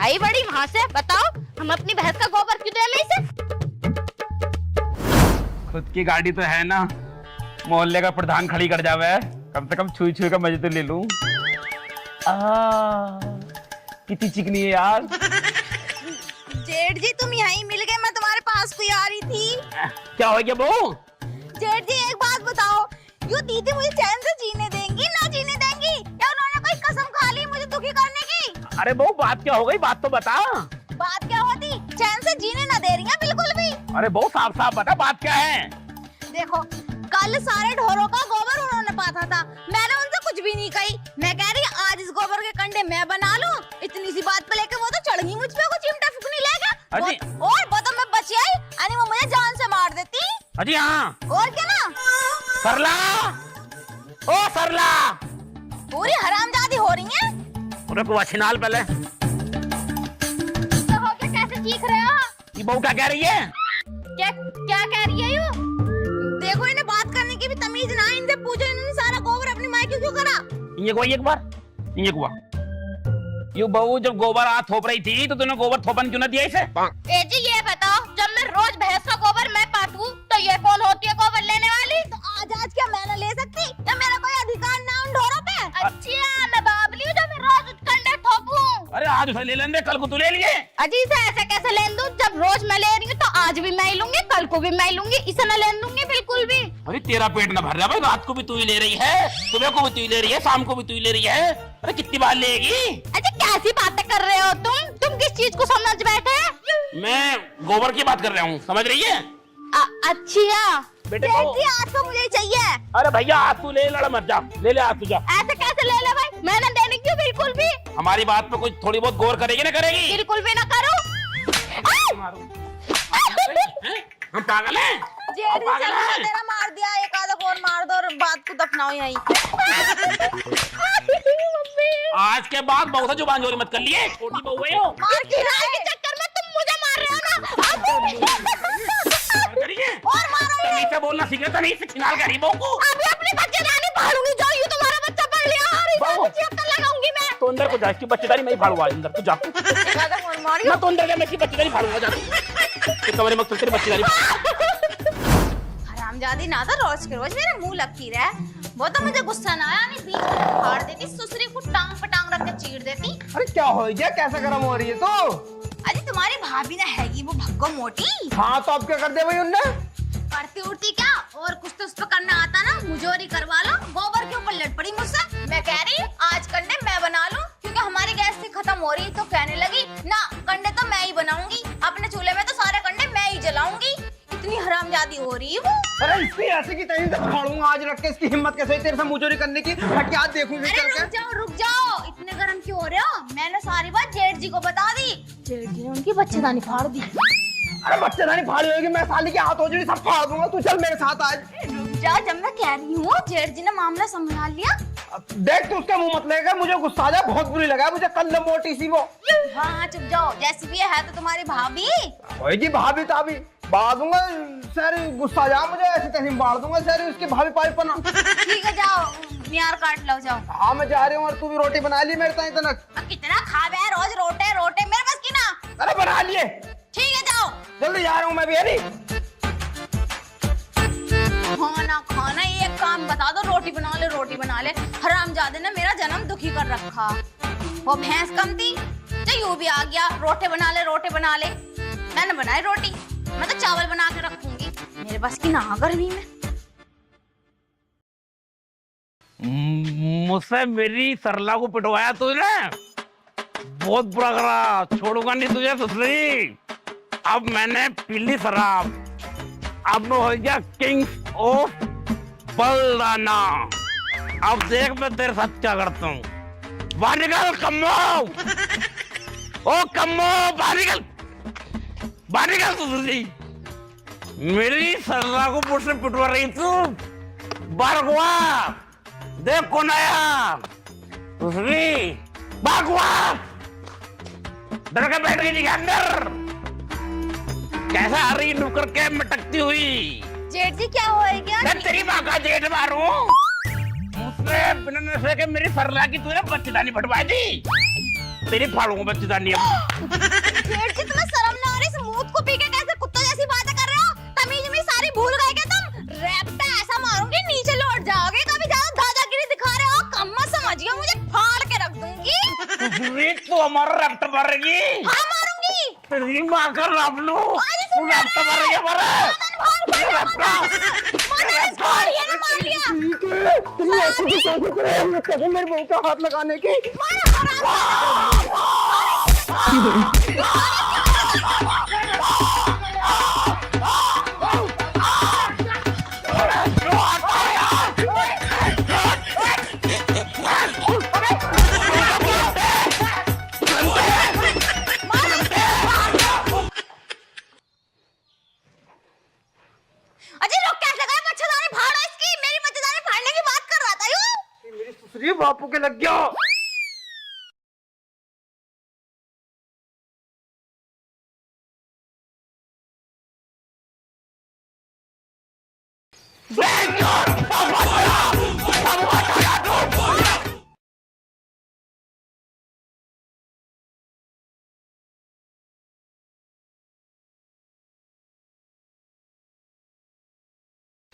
आई बड़ी वहाँ से बताओ, हम अपनी भैंस का गोबर क्यों दें इसे? खुद की गाड़ी तो है ना, मोहल्ले का प्रधान खड़ी कर जावे, कम से कम छुई छुई का मजे तो ले लूं। कितनी चिकनी है यार। जेठ जी तुम यहीं मिल गए, मैं तुम्हारे पास कोई आ रही थी। क्या हो गया बहू? जेठ जी एक बात बताओ, यू दीदी मुझे चैन से जीने देंगी ना जीने देंगी, या उन्होंने कोई कसम खा ली मुझे दुखी करने की? अरे बहू बात क्या हो गई, बात तो बता। बात क्या होती, चैन से जीने ना दे रही है बिल्कुल भी। अरे बहू साफ साफ बता बात क्या है। देखो कल सारे ढोरों का गोबर उन्होंने पाथा था, मैंने उनसे कुछ भी नहीं कही। मैं कह रही आज इस गोबर के कंडे मैं बना लूं, इतनी सी बात पे लेके वो तो चढ़ गई मुझ पे, कुछ चिमटा फुकनी लेगा। और वो तो मैं बची आई, यानी वो मुझे जान से मार देती। अजी हाँ। और क्या ना। सरला, ओ सरला, पूरी हरामजादी हो रही है। अरे कुआ छिनाल पहले। तो हो गया, कैसे चीख रहे हो? ये बहू क्या कह रही है? क्या क्या कह रही है यू? देखो इन्हें बात करने की भी तमीज ना, इनसे पूछो इन्होंने सारा गोबर अपनी माँ क्यों करा। ये कुआ एक बार, ये कुआ यू बहू जब गोबर आ थोप रही थी तो तूने गोबर थोपन क्यों ना दिया इसे? ए जी ये बताओ, जब मैं रोज भैंस का गोबर मैं पाथूं तो ये कौन होती है गोबर लेने वाली? तो आज क्या मैं ना ले सकती, या मेरा कोई अधिकार ना उन ढोरों पे? अच्छा मैं बाबली हूँ जो मैं रोज कंडे थोपूं? अरे आज उसे ले लेंगे, कल को तू ले लिए। अजी से ऐसे कैसे लेन दूं, जब रोज मैं ले रही हूँ तो आज भी मैं ही लूंगी, कल को भी मैं ही लूंगी, इसे न लेन दूंगी बिल्कुल भी। अरे तेरा पेट ना भर रहा भाई, रात को भी तू ही ले रही है, सुबह को भी तू ही ले रही है, शाम को भी तू ही ले रही है। अरे कितनी बार लेगी? अजी कैसी बातें कर रहे हो तुम किस चीज को समझ बैठे? मैं गोबर की बात कर रहा हूँ, समझ रही है? अच्छा बेटे जी आज तो मुझे चाहिए। अरे भैया आज तू ले, लड़ मत जा, ले ले आज तू जा। ऐसे कैसे ले ले भाई, मैं न देने क्यों बिल्कुल भी? हमारी बात पे कुछ थोड़ी बहुत गौर करेगी ना करेगी? बिल्कुल भी ना करो। हम पागल हैं? जेठ जी चल तेरा मार दिया, एक आधा और मार दो और बात को दफनाओ यहीं। आज के बाद बहू से जुबान जोरी मत कर लिए, छोटी बहू है हो। मार के चक्कर में तुम मुझे मार रहे हो ना। और मारो तमीज से बोलना सीखे तो नहीं से छिनाल करी बहू को। अभी अपने बच्चेदानी फाड़ूंगी, जो यूं तुम्हारा बच्चा पढ़ लिया और बहू। इसे चक्कर लगाऊंगी मैं। तो अंदर को जा, इसकी बच्चेदारी मैं ही फाड़ूंगा अंदर, तू जा। एक आधा और मारियो। मैं तो अंदर जा, मैं इसकी बच्चेदारी फाड़ूंगा, जा तू। कमरे में तेरी बच्चेदारी। हरामजादी ना तो रोज के रोज मेरे मुंह लगती रहे, वो तो मुझे गुस्सा ना आया, नहीं बीच में फाड़ देती, सुसरी को टांग पटांग रख के चीर देती। अरे क्या हो गया, कैसे गरम हो रही है तो? अरे तुम्हारी भाभी ना हैगी वो भक्को मोटी। हाँ तो अब क्या कर दिया भाई उनने? करती उड़ती क्या, और कुछ तो उस पर करना आता ना, मुझोरी करवा लो, गोबर के ऊपर लड़ पड़ी मुझसे। मैं कह रही आज कंडे मैं बना लूं, क्योंकि हमारी गैस थी खत्म हो रही, तो कहने लगी ना कंडे तो मैं ही बनाऊंगी, अपने चूल्हे में तो सारे कंडे मैं ही जलाऊंगी। इतनी हरामजादी हो रही है वो। अरे इसकी ऐसे की तहीं से फाड़ूंगा आज रख के, इसकी हिम्मत कैसे हुई तेरे से मुंहजोरी करने की? मैं क्या देखूं अरे रुक जाओ, इतने गर्म क्यों हो रहे हो? मैंने सारी बात जेठ जी को बता दी, जेठ जी ने उनकी बच्चेदानी फाड़ दी। अरे बच्चेदानी फाड़ी होगी, मैं साली के हाथ हो जोड़ी सब फाड़ दूंगा, तू चल मेरे साथ आज। रुक जा, जब मैं कह रही हूँ जेठ जी ने मामला संभाल लिया। देख तू उसका मुंह मत लेगा, मुझे गुस्सा आ जाए, बहुत बुरी लगा मुझे, कल मोटी सी वो। हाँ चुप जाओ, जैसी भी है तो तुम्हारी भाभी होगी भाभी ताभी, बाढ़ दूंगा सारी, गुस्सा आ जा मुझे, ऐसे तैसे बाढ़ दूंगा सारी उसकी भाभी पाइप पना। ठीक है जाओ, नियार काट लो जाओ। हाँ मैं जा रही हूँ, और तू भी रोटी बना ली मेरे ताई तनक। कितना खावे है रोज रोटे रोटे, मेरे बस की ना। अरे बना लिए। ठीक है जाओ, जल्दी जा रहा हूँ मैं भी, अरे खाना खाना एक काम बता दो, रोटी बना ले रोटी बना ले। हरामजादे ने मेरा जन्म दुखी कर रखा। वो भैंस कम थी तो यूं भी आ गया, रोटे बना ले रोटे बना ले। मैंने बनाई रोटी, मैं तो चावल बना के रखूंगी, मेरे बस की ना गर्मी में। मुझसे मेरी सरला को पिटवाया तूने, बहुत बुरा करा, छोड़ूंगा नहीं तुझे सुसरी। अब मैंने पीली शराब, अब मैं हो गया किंग ऑफ बलदाना। अब देख मैं तेरे साथ क्या करता हूँ। बाहर निकल कम्मो, ओ कम्मो बाहर निकल, बाहर निकल सुसरी। मेरी सरला को मुझसे पिटवा रही तू, बाहर हुआ, देख कौन आया। सुसरी बाहर हुआ, डर के बैठ गई अंदर, कैसा आ रही नुकर के मटकती हुई। जेठ जी क्या हो गया? मैं तेरी माँ का जेठ मारूं? मुझसे बिना नशे के मेरी सरला की तूने बच्चेदानी फटवा दी। तेरी फाड़ूंगा बच्चेदानी अब। जेठ जी तुम्हें शर्म ना आ रही? इस मूत को पी के कैसे कुत्तों जैसी बातें कर रहे हो? तमीज में सारी भूल गए क्या तुम? रैप्टा ऐसा मारूंगी नीचे लौट जाओगे। कभी ज्यादा दादागिरी दिखा रहे हो, कम मत समझिए, मुझे फाड़ के रख दूंगी। तू हमारा रैप्ट मारेगी? हाँ मारूंगी। तेरी माँ का रैप लो। तू रैप्ट मारेगी हमारा? तुम ऐसे भी कैसे करे हमने कभी मेरे बहू का हाथ लगाने की? अजय लोग क्या लगाए? बच्चेदानी फाड़ो इसकी। मेरी बच्चेदानी फाड़ने की बात कर रहा था यूं। मेरी सुसरी बापू के लग गया।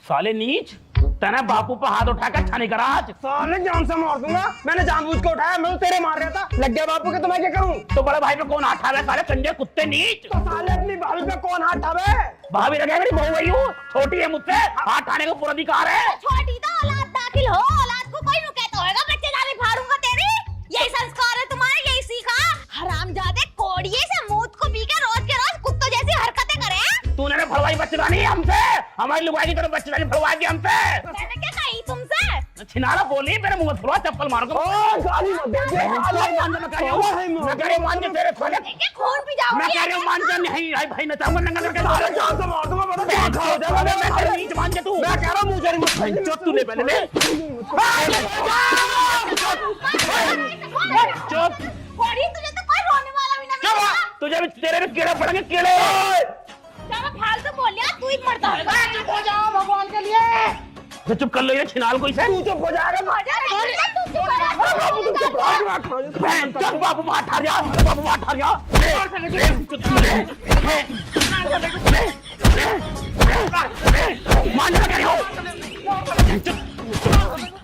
साले नीच, तेने बापू पर हाथ उठाकर छाने करा आज। साले जान से मार दूंगा। मैंने जानबूझ के उठाया, मैं तो तेरे मार रहा था। लग गया बापू के, तो मैं क्या करूं? तो बड़े भाई पे कौन हाथ उठावे? साले कंजे कुत्ते नीच। तो साले अपनी भाभी पे कौन हाथ उठावे? भाभी लगे मेरी बहू वही हूँ, छोटी है मुझसे, हाथ उठाने का पूरा अधिकार है। छोटी तो औलाद दाखिल हो, औलाद को कोई नु कहता होगा बच्चेदानी फाड़ूंगा तेरी। यही संस्कार है तुम्हारे, यही सीखा? हरामजादे कोड़िए से मूत को पी के रोज कुत्तों जैसी हरकतें करे। तूने फड़वाई बच्चेदानी हमसे, हमारी लुगाई की तरफ बच्चेदानी फड़वाई दी हमसे। मैंने क्या कही तुमसे? छिनारा बोली, मेरे मुंह थोड़ा चप्पल मार को। गाली मत दे। मैं कह रही हूँ मान जा तेरे खोले। क्या खून पी जाओगे? मैं कह रही हूँ मान जा, नहीं आई भाई नचाऊंगा नंगा करके। साले जान से मार दूंगा। मैं नीच मान जा तू। मैं कह रहा हूँ मुझे जो तूने पहले ले चुप। कोड़ी तुझे तो कोई रोने वाला भी ना मिलेगा। तुझे भी तेरे भी कीड़े पड़ेंगे, कीड़े। क्या फालतू बोल लिया? तू ही मरता है। चुप हो जाओ भगवान के लिए। तो चुप कर लो ये छिनाल को इसे। तू चुप हो जाएगा। चल बाबू हाथ ठार जा, बाबू हाथ ठार जा। मान जा कह रही हो?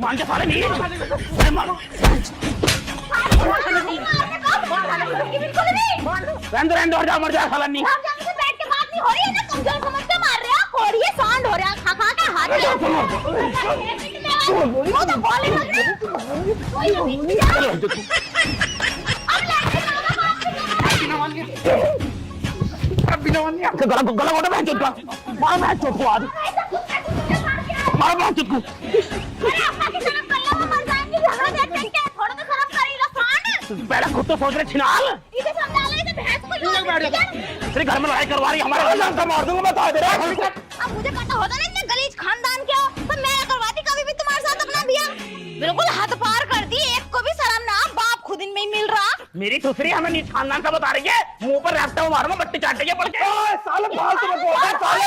मान जा साले नहीं। रहने दो जा, मर जा साला नहीं। बैठ के बात नहीं हो रही है ना, कमजोर समझ के मार रहे हो। कोड़ी है, सांड हो रहा है, खा खा के हाथ गला गला घोटा बहन चोट का मार, बहन चोट को आज मार, बहन चोट को। पहले खुद तो सोच रहे छिनाल। तेरे घर में लड़ाई करवा रही हमारे। मार दूंगा, बता दे रहा। अब मुझे पता होता ना इतने गलीज खानदान के हो, तो मैं करवाती कभी भी तुम्हारे साथ अपना बियाह। बिल्कुल हद पार कर दी, एक को भी शर्म ना। बाप खुद इनमें ही मिल रहा। मेरी सुसरी हमें नीच खानदान का बता रही है, मुंह पर रास्ता मारूंगा, बट्टी चाटेंगे पड़ के। साले फालतू मत बोल। साले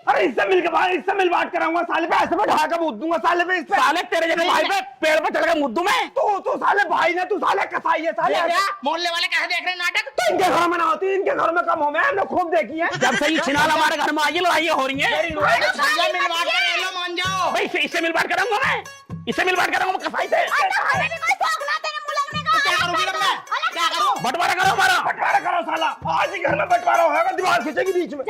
अरे इससे मिल बात कराऊंगा। साले पे ऐसे में ढहा के मुद्द दूंगा। साले पे साले तेरे जैसे भाई पे पेड़ पे चढ़ के मुद्दू में। तू साले भाई ने, तू साले कसाई है। साले मोहल्ले वाले कैसे देख रहे नाटक? तो इनके घर में ना होती, इनके घर में कम हो। मैं हमने खूब देखी है। जब से ये छिनाल हमारे घर में आई लड़ाई हो रही है। मान जाओ भाई इससे मिल बात कराऊंगा मैं, इससे मिल बात कराऊंगा मैं कसाई से। बंटवारा करो हमारा, बंटवारा करो साला। आज ही घर में बंटवारा होगा, दीवार खींचेगी बीच में।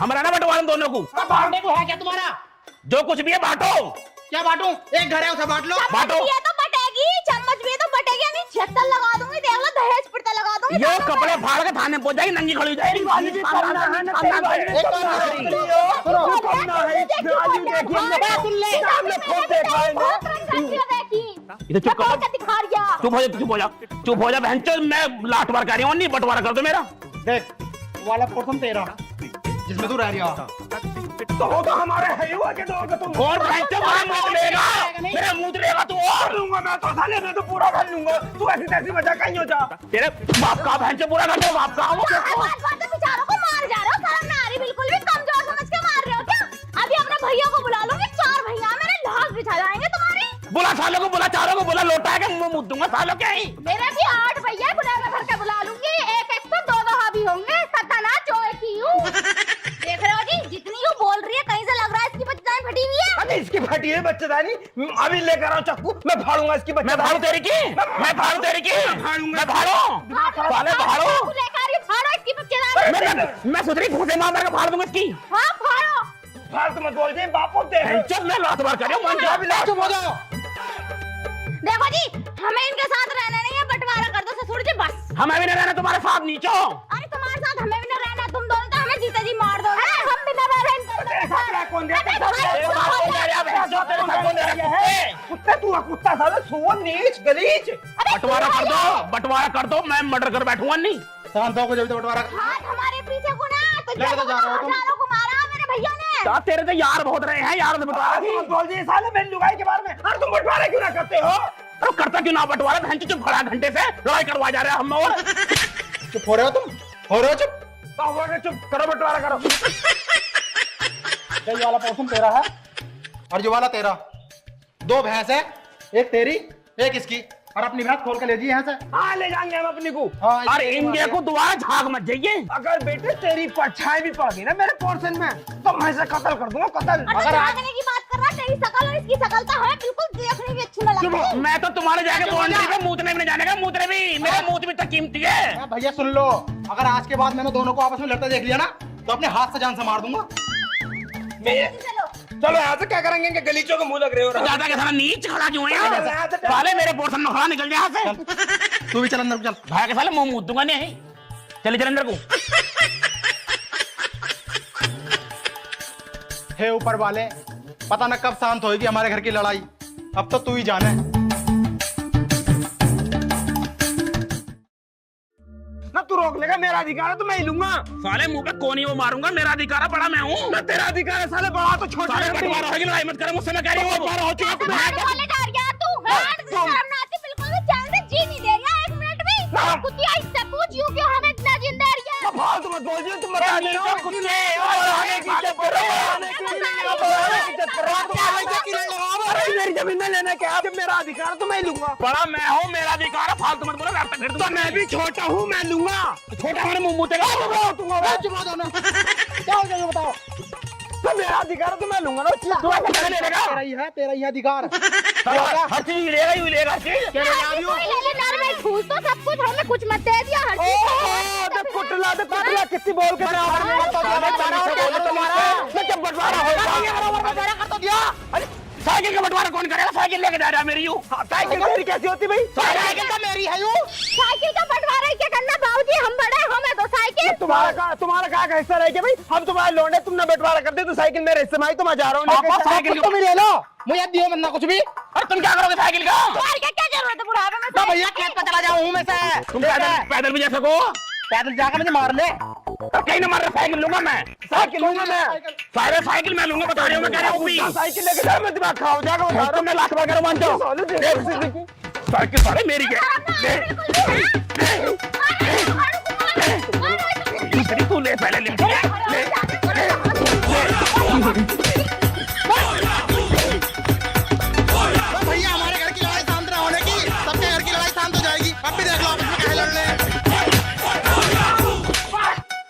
हमारा ना बंटवारा दोनों को। बांटने को है क्या तुम्हारा? जो कुछ भी है बांटो। क्या बांटू? एक घर है उसे बांट लो। बांटो। ये तो बटेगी, चम्मच भी तो बटेगी। नहीं छत्तर लगा दूंगी, देख लो दहेज पिटता लगा दूंगी। ये कपड़े फाड़ के थाने पहुंच जाएगी, नंगी खड़ी हो जाएगी। चुप हो जा, चुप हो जा बहन चो। मैं लाठ मार कर रही हूँ, नहीं बंटवारा कर दो मेरा। देख वाला प्रथम तेरा जिसमें तू रह रही हो। तो हमारे है ही हुआ के दोगे तुम। और भैंस मेरा मुंह लेगा, मेरा मुंह लेगा तू और लूंगा मैं तो, साले मैं तो पूरा कर लूंगा। तू ऐसी तैसी वजह कहीं हो जा। तेरे बाप का भैंस पूरा कर दे, बाप का बात बेचारों को मार जा रहे हो, शर्म ना आ रही बिल्कुल भी, कमजोर समझ के मार रहे हो क्या? अभी अपने भैया को बुला लूंगी, 4 भैया मेरे लाश बिछा जाएंगे तुम्हारी। बुला सालों को, बुला चारों को, बुला लोटा के मुंह मुद्द दूंगा सालों के ही। मेरे भी 8 भैया बुला भर के बुला लूंगी, एक एक तो 2 हावी होंगे, सतना चोए की हूँ। देख रहे हो जी, जितनी यूँ बोल रही है कहीं से लग रहा है इसकी बच्चेदानी फटी हुई है। अरे इसकी फटी है बच्चेदानी, अभी लेकर आओ चाकू, मैं फाड़ूंगा इसकी मैं फाड़ू बच्चेदानी। तेरी की, मैं फाड़ू तेरी की, मैं फाड़ू साले फाड़ू। तू लेकर ये फाड़ो इसकी बच्चेदानी। मैं सुधरी घूसे मार मार के फाड़ दूंगा इसकी। हाँ फाड़ो। फालतू मत बोल दे, बापू दे। चल मैं लात मार कर मान जा भी लात। चुप हो जाओ। देखो जी, हमें इनके साथ रहना नहीं है, बंटवारा कर दो ससुर जी बस। हमें भी नहीं रहना तुम्हारे साथ नीचे। अरे तुम्हारे साथ हमें भी नहीं रहना, तुम दोनों तो हमें जीते जी मार दोगे। हम भी ना रह रहे कौन दे? ए, कुत्ता तू कुत्ता साले, सुअर नीच गलीच। बंटवारा कर दो, बंटवारा कर दो, मैं मर्डर कर बैठूंगा नहीं। शांत हो जब बंटवारा। हाथ हमारे पीछे को ना, तो लड़के तो जा रहे हो तुम। हजारों को मारा मेरे भैया ने। तो तेरे तो यार बहुत रहे हैं यार, बंटवारा की। मत बोल दे साले मेरी लुगाई के बारे में। अरे तुम बंटवारा क्यों ना करते हो? अरे करता क्यों ना बंटवारा, बहन चुप खड़ा घंटे से लड़ाई करवा जा रहे हैं हम और। चुप हो रहे हो तुम, हो रहे हो चुप। तो बोल रहे चुप करो, बंटवारा करो। ये वाला पोर्शन तेरा है और ये वाला तेरा। 2 भैंस है, एक तेरी एक इसकी, और अपनी भैंस खोल के ले जी यहाँ से। हाँ ले जाएंगे हम अपनी को। हाँ, अरे इंडिया को दोबारा झाग मत जाइए। अगर बेटे तेरी परछाई भी पड़ गई ना मेरे पोर्शन में, तो मैं इसे कत्ल कर दूंगा, कत्ल। अगर भागने की बात कर रहा, तेरी शकल और इसकी शकल तो हमें बिल्कुल देखने भी अच्छी न लगती। मैं तो तुम्हारे जाके बाउंड्री पे मूतने भी नहीं जाने का, मूतने भी मेरा मूत भी तक कीमती है। भैया सुन लो, अगर आज के बाद मैंने दोनों को आपस में लड़ते देख लिया ना, तो अपने हाथ से जान से मार दूंगा। चलो चलो यहाँ से क्या करेंगे, इनके गलीचों को मुंह लग रहे हो। तो ज्यादा के साला नीच खड़ा क्यों है? साले मेरे पोर्शन में खड़ा निकल जा यहाँ से। तू भी चल अंदर को चल। भाई के साले मुंह मूत दूंगा नहीं। चले चल अंदर को। हे ऊपर वाले, पता न कब शांत होगी हमारे घर की लड़ाई। अब तो तू ही जाने। ना तू रोक लेगा, मेरा अधिकार है तो मैं ही लूंगा। साले मुंह पे कोनी वो मारूंगा, मेरा अधिकार है, बड़ा मैं हूँ। ना तेरा अधिकार है साले, बड़ा तो छोटा साले है। बंटवारा होगी, लड़ाई मत करे मुझसे, मैं कह रही हूँ बंटवारा हो चुका तुम्हें। वाले डर गया तू। हाथ से शर्म ना आती, बिल्कुल भी चैन से जी नहीं दे रहा 1 मिनट भी। कुतिया इससे पूछ यूं क्यों हमें इतना जीने दे रही है? फालतू मत बोल जी, तुम बता नहीं हो कुत्ते और आगे की इज्जत करो, आगे की इज्जत करो। अरे मेरी जमीन में लेने के आप, मेरा अधिकार है तो मैं ही लूंगा। बड़ा मैं हूँ, मेरा अधिकार है, फालतू मत बोलो, रास्ता फिर तो मैं भी छोटा हूँ, मैं लूंगा। छोटा हमारे मुंह मुतेगा। चुप हो जाओ ना। क्या हो गया बताओ। तो मेरा अधिकार है तो मैं लूंगा ना। तू ऐसे कैसे ले लेगा? तेरा ही अधिकार। हर चीज लेगा ही लेगा, हर चीज। कोई ले ले, नर में घूस तो सब कुछ, हमें कुछ मत दे दिया हर चीज। कुटला कितनी बोल के साइकिल का बंटवारा कौन करेगा? साइकिल लेके जा रहा है मेरी। साइकिल मेरी कैसी होती भाई? साइकिल तो मेरी है यूं। साइकिल का बंटवारा ही क्या करना बाबूजी, हम बड़े हमें तो साइकिल। तुम्हारा का हिस्सा रह गया भाई? हम तुम्हारे लौंडे, तुमने बंटवारा कर दे तो साइकिल मेरे हिस्से में आई, तो मैं जा रहा हूँ। साइकिल तुम ही ले लो, मुझे दियो मत ना कुछ भी। और तुम क्या करोगे साइकिल का? तुम्हारी क्या जरूरत है बुढ़ापे में? तो भैया खेत पे चला जाऊँ मैं से। तुम पैदल भी जा सको, पैदल जाकर मुझे मार ले। कहीं ना मार, साइकिल लूंगा मैं, साइकिल लूंगा मैं। सारे साइकिल मैं लूंगा, बता रही हूँ मैं, कह रहा हूँ साइकिल लेके जाओ, मैं दिमाग खाओ जाकर बता रहा हूँ। मैं लाख वगैरह मान जाओ। साइकिल सारे मेरी दूसरी तू ले, पहले ले।